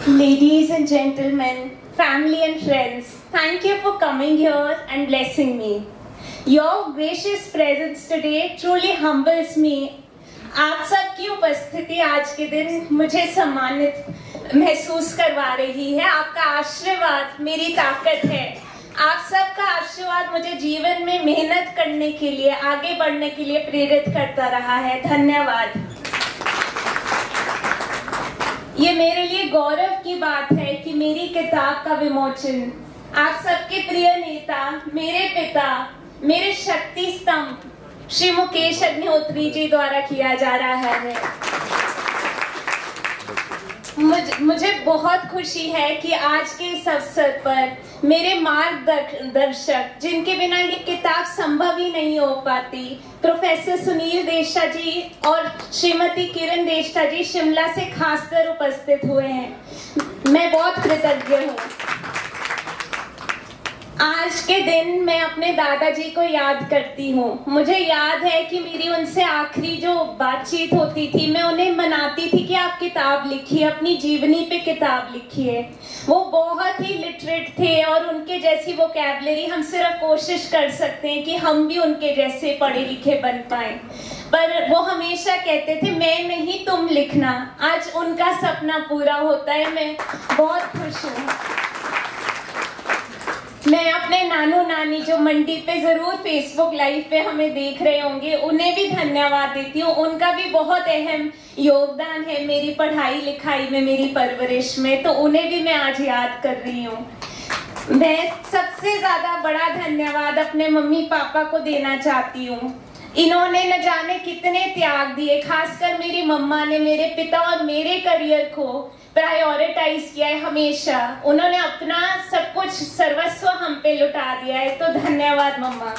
Ladies and gentlemen, family and friends, thank you for coming here and blessing me. Your gracious presence today truly humbles me. आप सबकी उपस्थिति आज के दिन मुझे सम्मानित महसूस करवा रही है। आपका आशीर्वाद मेरी ताकत है। आप सबका आशीर्वाद मुझे जीवन में मेहनत करने के लिए, आगे बढ़ने के लिए प्रेरित करता रहा है। धन्यवाद। ये मेरे लिए गौरव की बात है कि मेरी किताब का विमोचन आप सबके प्रिय नेता, मेरे पिता, मेरे शक्ति स्तंभ श्री मुकेश अग्निहोत्री जी द्वारा किया जा रहा है। मुझे बहुत खुशी है कि आज के इस अवसर पर मेरे मार्गदर्शक, जिनके बिना ये किताब संभव ही नहीं हो पाती, प्रोफेसर सुनील देशा जी और श्रीमती किरण देशा जी शिमला से खासकर उपस्थित हुए हैं। मैं बहुत कृतज्ञ हूँ। आज के दिन मैं अपने दादाजी को याद करती हूँ। मुझे याद है कि मेरी उनसे आखिरी जो बातचीत होती थी, मैं उन्हें मनाती थी कि आप किताब लिखिए, अपनी जीवनी पे किताब लिखिए। वो बहुत ही लिटरेट थे और उनके जैसी वोकैबुलरी हम सिर्फ कोशिश कर सकते हैं कि हम भी उनके जैसे पढ़े लिखे बन पाए। पर वो हमेशा कहते थे, मैं नहीं तुम लिखना। आज उनका सपना पूरा होता है। मैं बहुत खुश हूँ। मैं अपने नानू नानी जो मंडी पे जरूर फेसबुक लाइव पे हमें देख रहे होंगे, उन्हें भी धन्यवाद देती हूँ। उनका भी बहुत अहम योगदान है मेरी पढ़ाई लिखाई में, मेरी परवरिश में, तो उन्हें भी मैं आज याद कर रही हूँ। मैं सबसे ज्यादा बड़ा धन्यवाद अपने मम्मी पापा को देना चाहती हूँ। इन्होंने न जाने कितने त्याग दिए। खासकर मेरी मम्मा ने मेरे पिता और मेरे करियर को प्रायोरिटाइज किया है हमेशा। उन्होंने अपना सब कुछ सर्वस्व हम पे लुटा दिया है, तो धन्यवाद मम्मा।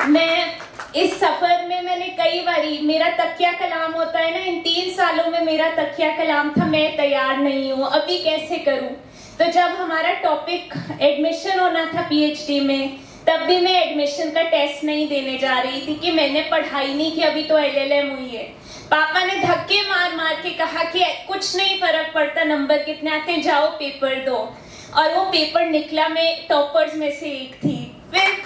मैं इस सफर में मैंने कई बारी, मेरा तकिया कलाम होता है ना, इन 3 सालों में मेरा तकिया कलाम था, मैं तैयार नहीं हूँ, अभी कैसे करूँ। तो जब हमारा टॉपिक एडमिशन होना था पीएचडी में, तब भी मैं एडमिशन का टेस्ट नहीं देने जा रही थी कि मैंने पढ़ाई नहीं की, अभी तो एलएलएम हुई है। पापा ने धक्के मार मार के कहा कि कुछ नहीं फर्क पड़ता, नंबर कितने आते हैं, जाओ पेपर दो। और वो पेपर निकला, मैं टॉपर्स में से एक थी। फिर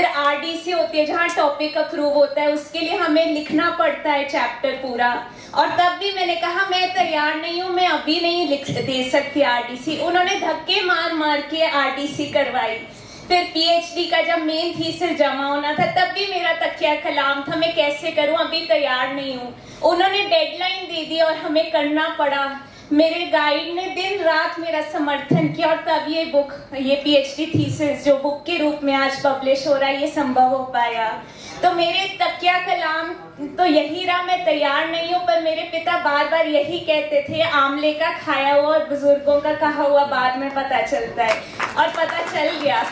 आरडीसी होती है जहाँ टॉपिक अप्रूव होता है, उसके लिए हमें लिखना पड़ता है चैप्टर पूरा। और तब भी मैंने कहा मैं तैयार नहीं हूँ, मैं अभी नहीं लिख दे सकती आरडीसी। उन्होंने धक्के मार मार के आरडीसी करवाई। फिर पीएचडी का जब मेन थीसिस जमा होना था, तब भी मेरा तकिया कलाम था, मैं कैसे करूं, अभी तैयार नहीं हूं। उन्होंने डेडलाइन दे दी और हमें करना पड़ा। मेरे गाइड ने दिन रात मेरा समर्थन किया और तब ये बुक, ये पीएचडी थीसिस जो बुक के रूप में आज पब्लिश हो रहा है, ये संभव हो पाया। तो मेरे तकिया कलाम तो यही रहा, मैं तैयार नहीं हूँ। पर मेरे पिता बार बार यही कहते थे, आमले का खाया हुआ और बुजुर्गों का कहा हुआ बाद में पता चलता है, और पता चल गया।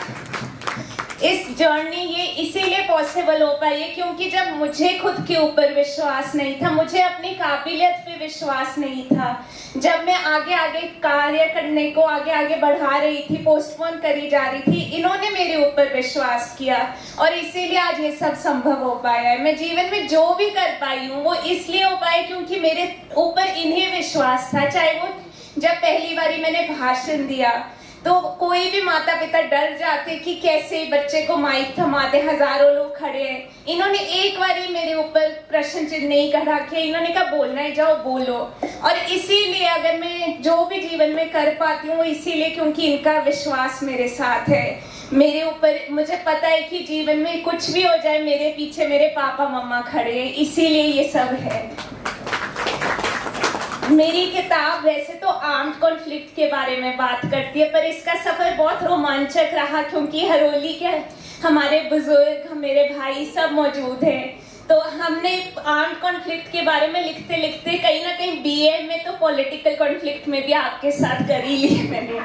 इस जर्नी ये इसीलिए पॉसिबल हो पाई है क्योंकि जब मुझे खुद के ऊपर विश्वास नहीं था, मुझे अपनी काबिलियत पे विश्वास नहीं था, जब मैं आगे आगे कार्य करने को आगे आगे बढ़ा रही थी, पोस्टपोन करी जा रही थी, इन्होंने मेरे ऊपर विश्वास किया और इसीलिए आज ये सब संभव हो पाया है। मैं जीवन में जो भी कर पाई हूँ वो इसलिए हो पाया क्योंकि मेरे ऊपर इन्हें विश्वास था। चाहे वो जब पहली बारी मैंने भाषण दिया तो कोई भी माता पिता डर जाते कि कैसे बच्चे को माइक थमाते, हजारों लोग खड़े हैं। इन्होंने एक बारी मेरे ऊपर प्रश्न चिन्ह नहीं खड़ा किया, इन्होंने कहा बोलना है, जाओ बोलो। और इसीलिए अगर मैं जो भी जीवन में कर पाती हूँ वो इसीलिए क्योंकि इनका विश्वास मेरे साथ है, मेरे ऊपर। मुझे पता है कि जीवन में कुछ भी हो जाए, मेरे पीछे मेरे पापा मम्मा खड़े हैं, इसीलिए ये सब है। मेरी किताब वैसे तो आर्म्ड कॉन्फ्लिक्ट के बारे में बात करती है, पर इसका सफर बहुत रोमांचक रहा क्योंकि हरोली के हमारे बुजुर्ग, मेरे भाई सब मौजूद हैं। तो हमने आर्म्ड कॉन्फ्लिक्ट के बारे में लिखते लिखते कहीं ना कहीं बीए में तो पॉलिटिकल कॉन्फ्लिक्ट में भी आपके साथ कर ही ली मैंने।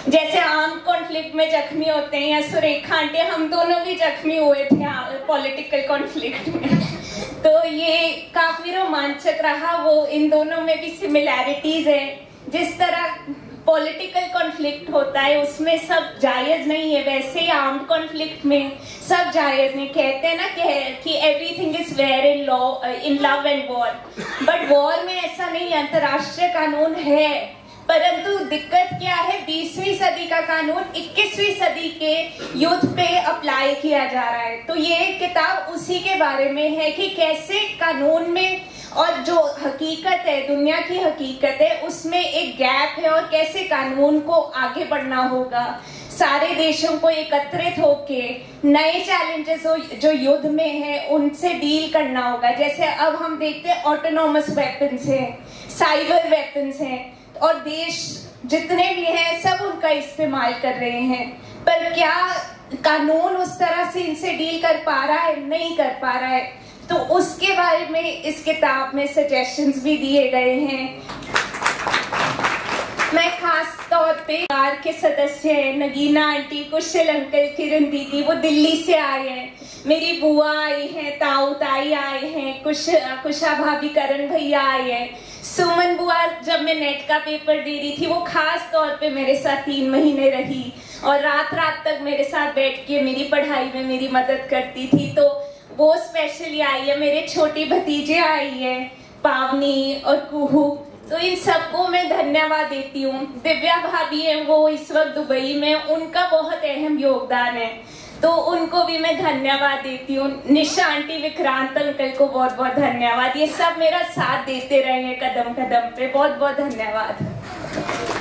जैसे आर्म्ड कॉन्फ्लिक्ट में जख्मी होते हैं, या सुरेखा आंटी, हम दोनों भी जख्मी हुए थे पॉलिटिकल कॉन्फ्लिक्ट में। तो ये काफी रोमांचक रहा। वो इन दोनों में भी सिमिलैरिटीज है। जिस तरह पॉलिटिकल कॉन्फ्लिक्ट होता है उसमें सब जायज नहीं है, वैसे ही आर्म्ड कॉन्फ्लिक्ट में सब जायज नहीं। कहते हैं ना कि everything is fair in love and war, but war में ऐसा नहीं, अंतर्राष्ट्रीय कानून है, परंतु दिक्कत क्या है, 20वीं सदी का कानून 21वीं सदी के युद्ध पे अप्लाई किया जा रहा है। तो ये किताब उसी के बारे में है कि कैसे कानून में और जो हकीकत है, दुनिया की हकीकत है, उसमें एक गैप है और कैसे कानून को आगे बढ़ना होगा। सारे देशों को एकत्रित होके नए चैलेंजेस जो युद्ध में है उनसे डील करना होगा। जैसे अब हम देखते हैं ऑटोनोमस वेपन्स हैं, साइबर वेपन्स हैं, और देश जितने भी हैं सब उनका इस्तेमाल कर रहे हैं, पर क्या कानून उस तरह से इनसे डील कर पा रहा है? नहीं कर पा रहा है। तो उसके बारे में इस किताब में सजेशंस भी दिए गए हैं। मैं खास तौर पे परिवार के सदस्य हैं, नगीना आंटी, कुशल अंकल, किरण दीदी, वो दिल्ली से आए हैं, मेरी बुआ आई हैं, ताऊ ताई आए हैं, कुशा भाभी, करण भैया आए हैं, सुमन बुआ जब मैं नेट का पेपर दे रही थी वो खास तौर पे मेरे साथ 3 महीने रही और रात रात तक मेरे साथ बैठ के मेरी पढ़ाई में मेरी मदद करती थी, तो वो स्पेशली आई है। मेरे छोटी भतीजे आई है, पावनी और कुहू, तो इन सबको मैं धन्यवाद देती हूँ। दिव्या भाभी है, वो इस वक्त दुबई में, उनका बहुत अहम योगदान है, तो उनको भी मैं धन्यवाद देती हूँ। निशा आंटी, विक्रांत अंकल को बहुत बहुत धन्यवाद, ये सब मेरा साथ देते रहे हैं कदम कदम पे, बहुत बहुत धन्यवाद।